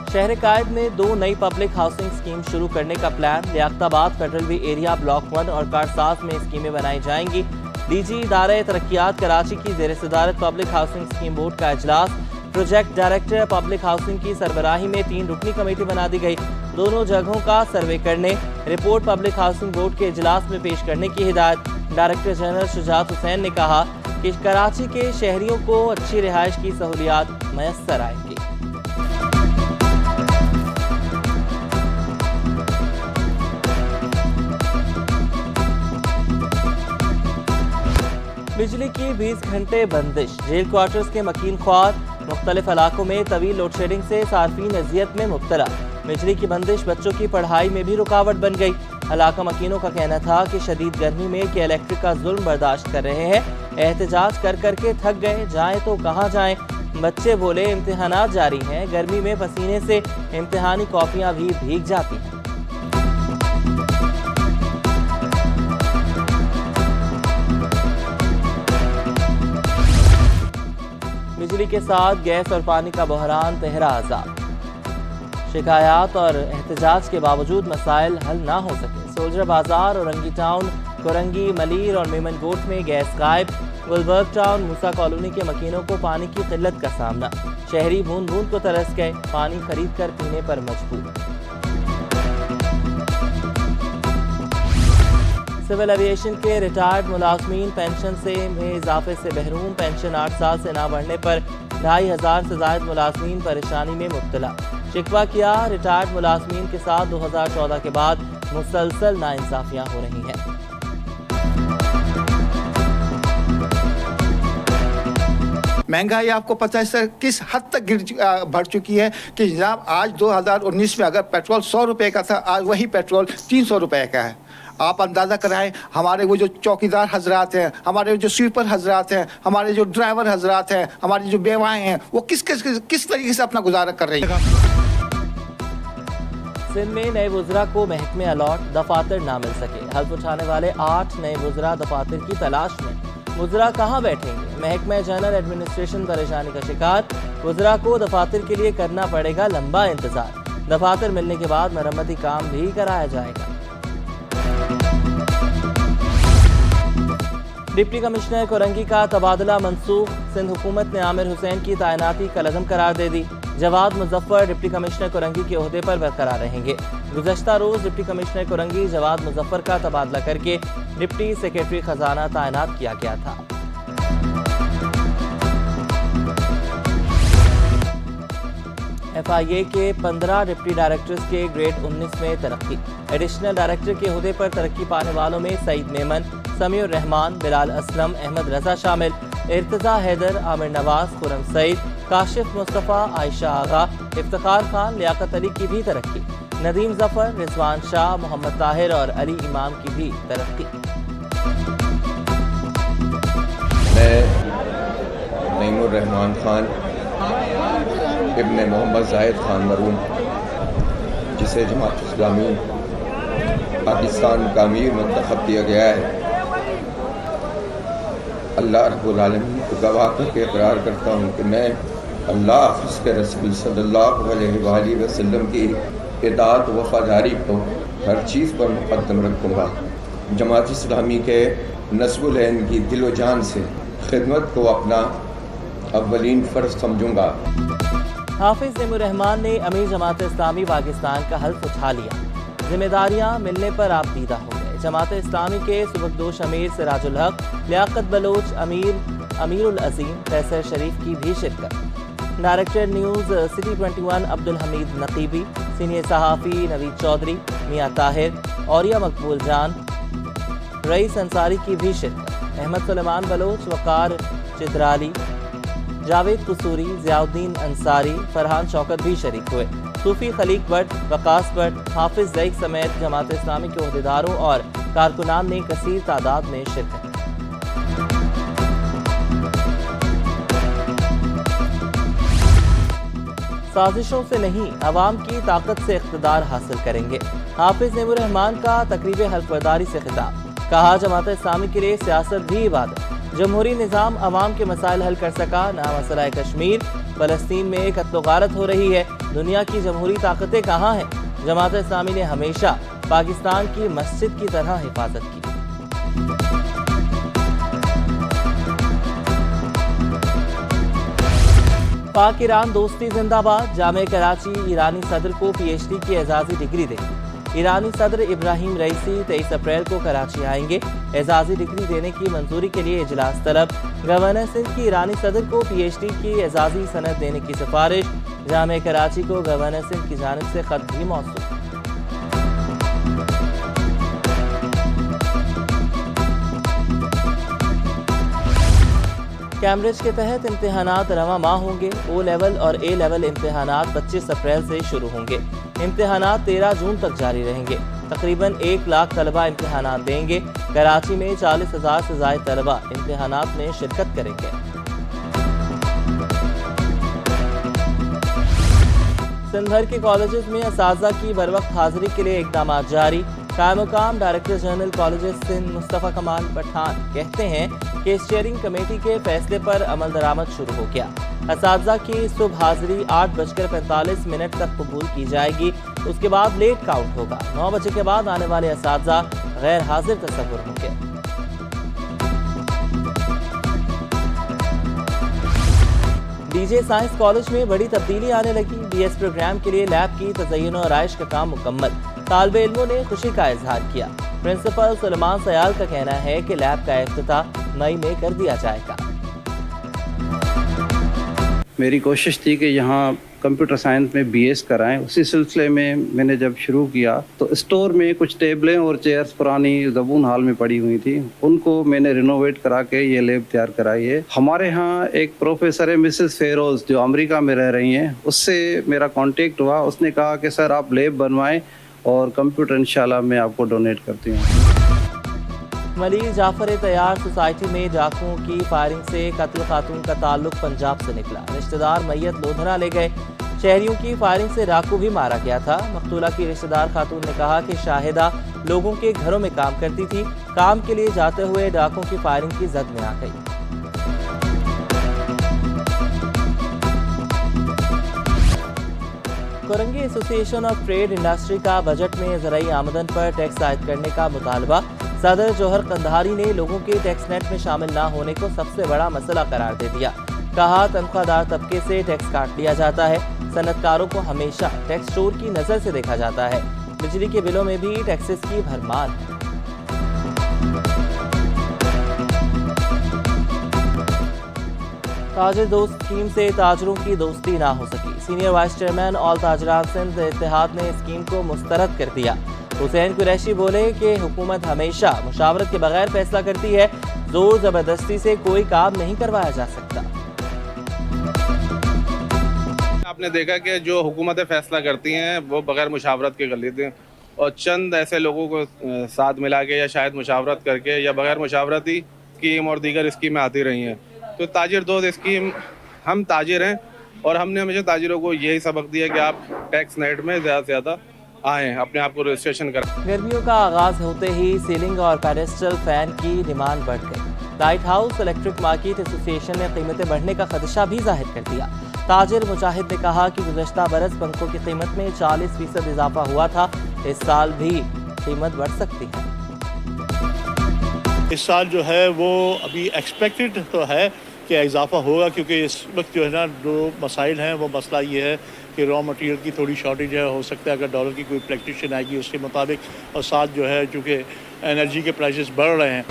शहर कायद में 2 नई पब्लिक हाउसिंग स्कीम शुरू करने का प्लान। लियाकताबाद फेडरल वे एरिया ब्लॉक 1 और कारसाज में स्कीमें बनाई जाएंगी। डीजी इदारे तरक्कियात कराची की ज़ेर सदारत पब्लिक हाउसिंग स्कीम बोर्ड का इजलास। प्रोजेक्ट डायरेक्टर पब्लिक हाउसिंग की सरबराही में 3 रुकनी कमेटी बना दी गई। दोनों जगहों का सर्वे करने रिपोर्ट पब्लिक हाउसिंग बोर्ड के इजलास में पेश करने की हिदायत। डायरेक्टर जनरल शुजात हुसैन ने कहा कि कराची के शहरियों को अच्छी रिहाइश की सहूलियात मैसर आएंगी। बिजली की 20 घंटे बंदिश। जेल क्वार्टर्स के मकीन ख्वार। मुख्तलिफ इलाकों में तवील लोड शेडिंग से सार्फिन अजियत में मुब्तला। बिजली की बंदिश बच्चों की पढ़ाई में भी रुकावट बन गई। इलाका मकीनों का कहना था कि शदीद गर्मी में के इलेक्ट्रिक का जुल्म बर्दाश्त कर रहे हैं। एहतजाज कर करके थक गए, जाएं तो कहाँ जाएं। बच्चे बोले इम्तिहानात जारी हैं, गर्मी में पसीने से इम्तिहानी कॉपियां भी भीग जाती हैं। बिजली के साथ गैस और पानी का बहरान तेहरा अजाब। शिकायत और एहतजाज के बावजूद मसाइल हल ना हो सके। सोल्जर बाजार, औरंगी टाउन, कोरंगी, मलीर और मेमन गोट में गैस गायब। गुलबर्ग टाउन, मूसा कॉलोनी के मकीनों को पानी की किल्लत का सामना। शहरी बूंद बूंद को तरस गए, पानी खरीद कर पीने पर मजबूर। सिविल एविएशन के रिटायर्ड मुलाजमीन पेंशन में इजाफे से महरूम। पेंशन 8 साल से ना बढ़ने पर 2500 से जायद मुलाजमीन परेशानी में मुब्तला। शिकवा किया, रिटायर्ड मुलाजमीन के साथ 2014 के बाद मुसलसल नाइंसाफियां हो रही हैं। महंगाई आपको पता है सर किस हद तक बढ़ चुकी है कि जनाब आज 2019 में अगर पेट्रोल 100 रुपये का था, आज वही पेट्रोल 300 रुपये का है। आप अंदाज़ा कराएं, हमारे वो जो चौकीदार हजरात हैं, हमारे जो स्वीपर हजरात हैं, हमारे जो ड्राइवर हजरात हैं, हमारी जो बेवाएं हैं, वो किस तरीके से अपना गुजारा कर रही है। सिंध में नए वुज़रा को महकमे अलॉट, दफातर ना मिल सके। हल्फ उठाने वाले 8 नए वुज़रा दफातर की तलाश में। वुज़रा कहाँ बैठेंगे? महकमा जनरल एडमिनिस्ट्रेशन परेशानी का शिकार। वुज़रा को दफातर के लिए करना पड़ेगा लंबा इंतजार। दफातर मिलने के बाद मरम्मती काम भी कराया जाएगा। डिप्टी कमिश्नर कोरंगी का तबादला मंसूख। सिंध हुकूमत ने आमिर हुसैन की तैनाती कलअदम करार दे दी। जवाद मुजफ्फर डिप्टी कमिश्नर कोरंगी के ओहदे पर बरकरार रहेंगे। गुज़श्ता रोज डिप्टी कमिश्नर कोरंगी जवाद मुजफ्फर का तबादला करके डिप्टी सेक्रेटरी खजाना तैनात किया गया था। FIA के 15 डिप्टी डायरेक्टर्स के ग्रेड 19 में तरक्की। एडिशनल डायरेक्टर के ओहदे पर तरक्की पाने वालों में सईद मेमन, समीउर रहमान, बिलाल असलम, अहमद रजा शामिल। इर्तजा हैदर, आमिर नवाज, खुरम सईद, काशिफ मुस्तफ़ा, आयशा आगा, इफ्तिखार खान, लियाकत अली की भी तरक्की। नदीम जफर, रिजवान शाह, मोहम्मद ताहिर और अली इमाम की भी तरक्की। मैं नईमुर रहमान खान इब्ने मोहम्मद जाहिद खान मरूम, जिसे जमात इस्लामी पाकिस्तान का अमीर मुंतखब किया गया है, अल्लाह रब्बुल आलमीन को गवाह करके इकरार करता हूँ कि मैं अल्लाह उसके रसूल सल्लल्लाहु अलैहि वसल्लम की इताअत व वफादारी को हर चीज़ पर मुक़द्दम रखूँगा। जमात इस्लामी के नस्बुल ऐन की दिलो जान से खिदमत को अपना अव्वलीन फ़र्ज समझूँगा। हाफिज नईमुर रहमान ने अमीर जमात इस्लामी पाकिस्तान का हल्फ उठा लिया। जिम्मेदारियां मिलने पर आप दीदा हो गए। जमात इस्लामी के सुबकदोश अमीर सिराजुल हक, लियाकत बलोच, अमीरुल अजीम, फैसल शरीफ की भी शिरकत। Director news city 21 Abdul Hameed Naqeebi, senior सहाफ़ी नवीद चौधरी, मियाँ ताहिर, औरिया मकबूल जान, रईस अंसारी की भी शिरकत। अहमद सुलेमान बलोच, वकार चित्राली, जावेद कसूरी, ज़ियाउद्दीन अंसारी, फरहान शौकत भी शरीक हुए। सूफी खलीक भट्ट, वकास भट्ट, हाफिज ज़ैक समेत जमात इस्लामी के ओहदेदारों और कारकुनान ने कसीर तादाद में शिरकत। साजिशों से नहीं, अवाम की ताकत से इख्तिदार हासिल करेंगे। हाफिज नईमुर रहमान का तकरीब हल्फबरदारी से खिताब। कहा, जमात इस्लामी के लिए सियासत भी इबादत। जमहूरी निज़ाम अवाम के मसाइल हल कर सका ना। मसला कश्मीर, फ़लस्तीन में कत्ल गारत हो रही है। दुनिया की जमहूरी ताकतें कहाँ हैं? जमात इस्लामी ने हमेशा पाकिस्तान की मस्जिद की तरह हिफाजत की। पाक ईरान दोस्ती जिंदाबाद। जामे कराची ईरानी सदर को PhD की एजाजी डिग्री दे। ईरानी सदर इब्राहिम रईसी 23 अप्रैल को कराची आएंगे। एजाजी डिग्री देने की मंजूरी के लिए इजलास तलब। गवर्नर सिंध की ईरानी सदर को PhD की एजाजी सनद देने की सिफारिश। जामे कराची को गवर्नर सिंध की जानिब से खत भी मौसूल। कैम्ब्रिज के तहत इम्तिहानात रवां माह होंगे। O लेवल और A लेवल इम्तिहानात 25 अप्रैल से शुरू होंगे। इम्तिहानात 13 जून तक जारी रहेंगे। तकरीबन 1 लाख तलबा इम्तिहानात देंगे। कराची में 40,000 से ज़ायद तलबा इम्तिहानात में शिरकत करेंगे। सिंध भर के कॉलेजेस में असातिज़ा की बरवक्त हाजिरी के लिए इक़दाम जारी। कायम-ओ-काम director general colleges Sindh Mustafa Kamal Pathan कहते हैं कि स्टीयरिंग कमेटी के फैसले पर अमल दरामद शुरू हो गया। असातिज़ा की सुबह हाजिरी 8:45 तक कबूल की जाएगी। उसके बाद लेट काउंट होगा। 9 बजे के बाद आने वाले असातिज़ा गैर हाजिर तस्वुर होंगे। डीजे साइंस कॉलेज में बड़ी तब्दीली आने लगी। BS प्रोग्राम के लिए लैब की तज़य्युन और आराइश का काम मुकम्मल। तालिबे इल्मों ने खुशी का इजहार किया। प्रिंसिपल सुलेमान सयाल का कहना है कि लैब का इफ्तिताह मई में कर दिया जाएगा। मेरी कोशिश थी कि यहाँ कंप्यूटर साइंस में BS कराएं। उसी सिलसिले में मैंने जब शुरू किया तो स्टोर में कुछ टेबलें और चेयर्स पुरानी ज़बून हाल में पड़ी हुई थी, उनको मैंने रिनोवेट करा के ये लैब तैयार कराई है। हमारे यहाँ एक प्रोफेसर है मिसेस फेरोज़ जो अमेरिका में रह रही हैं, उससे मेरा कांटेक्ट हुआ। उसने कहा कि सर आप लैब बनवाएं और कंप्यूटर इंशाल्लाह मैं आपको डोनेट करती हूँ। मलिक जाफर तैयार सोसाइटी में डाकुओं की फायरिंग से कत्ल खातून का ताल्लुक पंजाब से निकला। रिश्तेदार मैयत लोधरा ले गए। शहरियों की फायरिंग से डाकू भी मारा गया था। मकतूला की रिश्तेदार खातून ने कहा कि शाहिदा लोगों के घरों में काम करती थी। काम के लिए जाते हुए डाकुओं की फायरिंग की जद में आ गई। Korangi association of trade industry का बजट में ज़राई आमदन पर टैक्स आयद करने का मुतालबा। सदर जौहर कंधारी ने लोगों के टैक्स नेट में शामिल ना होने को सबसे बड़ा मसला करार दे दिया। कहा तनख्वाहदार तबके से टैक्स काट लिया जाता है। सनतकारों को हमेशा टैक्स चोर की नज़र से देखा जाता है। बिजली के बिलों में भी टैक्सेस की भरमार। ताजिर दोस्त स्कीम से ताजरों की दोस्ती ना हो सकी। सीनियर वाइस चेयरमैन ऑल ताजरात सिंध इत्तेहाद ने स्कीम को मुस्तरद कर दिया। हुसैन कुरैशी बोले कि हुकूमत हमेशा मुशावरत के बगैर फैसला करती है। जोर जबरदस्ती से कोई काम नहीं करवाया जा सकता। आपने देखा कि जो हुकूमतें फैसला करती हैं वो बगैर मुशावरत के कर लेते हैं और चंद ऐसे लोगों को साथ मिला के या शायद मुशावरत करके या बगैर मुशावरत ही स्कीम और दीगर स्कीमें आती रही हैं। तो ताजिर दोस्त स्कीम, हम ताजिर हैं और हमने हमेशा ताजिरों को यही सबक दिया कि आप टैक्स नेट में ज़्यादा से ज़्यादा आएँ, अपने आप को रजिस्ट्रेशन करें। गर्मियों का आगाज होते ही सीलिंग और पेडेस्टल फैन की डिमांड बढ़ गई। Light house electric market association ने कीमतें बढ़ने का खदशा भी जाहिर कर दिया। ताजिर मुजाहिद ने कहा कि गुज़श्ता बरस पंखों की कीमत में 40% इजाफा हुआ था। इस साल भी कीमत बढ़ सकती है। इस साल जो है वो अभी एक्सपेक्टेड तो है कि इजाफा होगा, क्योंकि इस वक्त जो है ना जो मसाइल हैं वो मसला ये है कि रॉ मटेरियल की थोड़ी शॉर्टेज है। हो सकता है अगर डॉलर की कोई फ्लक्चुएशन आएगी उसके मुताबिक, और साथ जो है चूँकि एनर्जी के प्राइसेस बढ़ रहे हैं।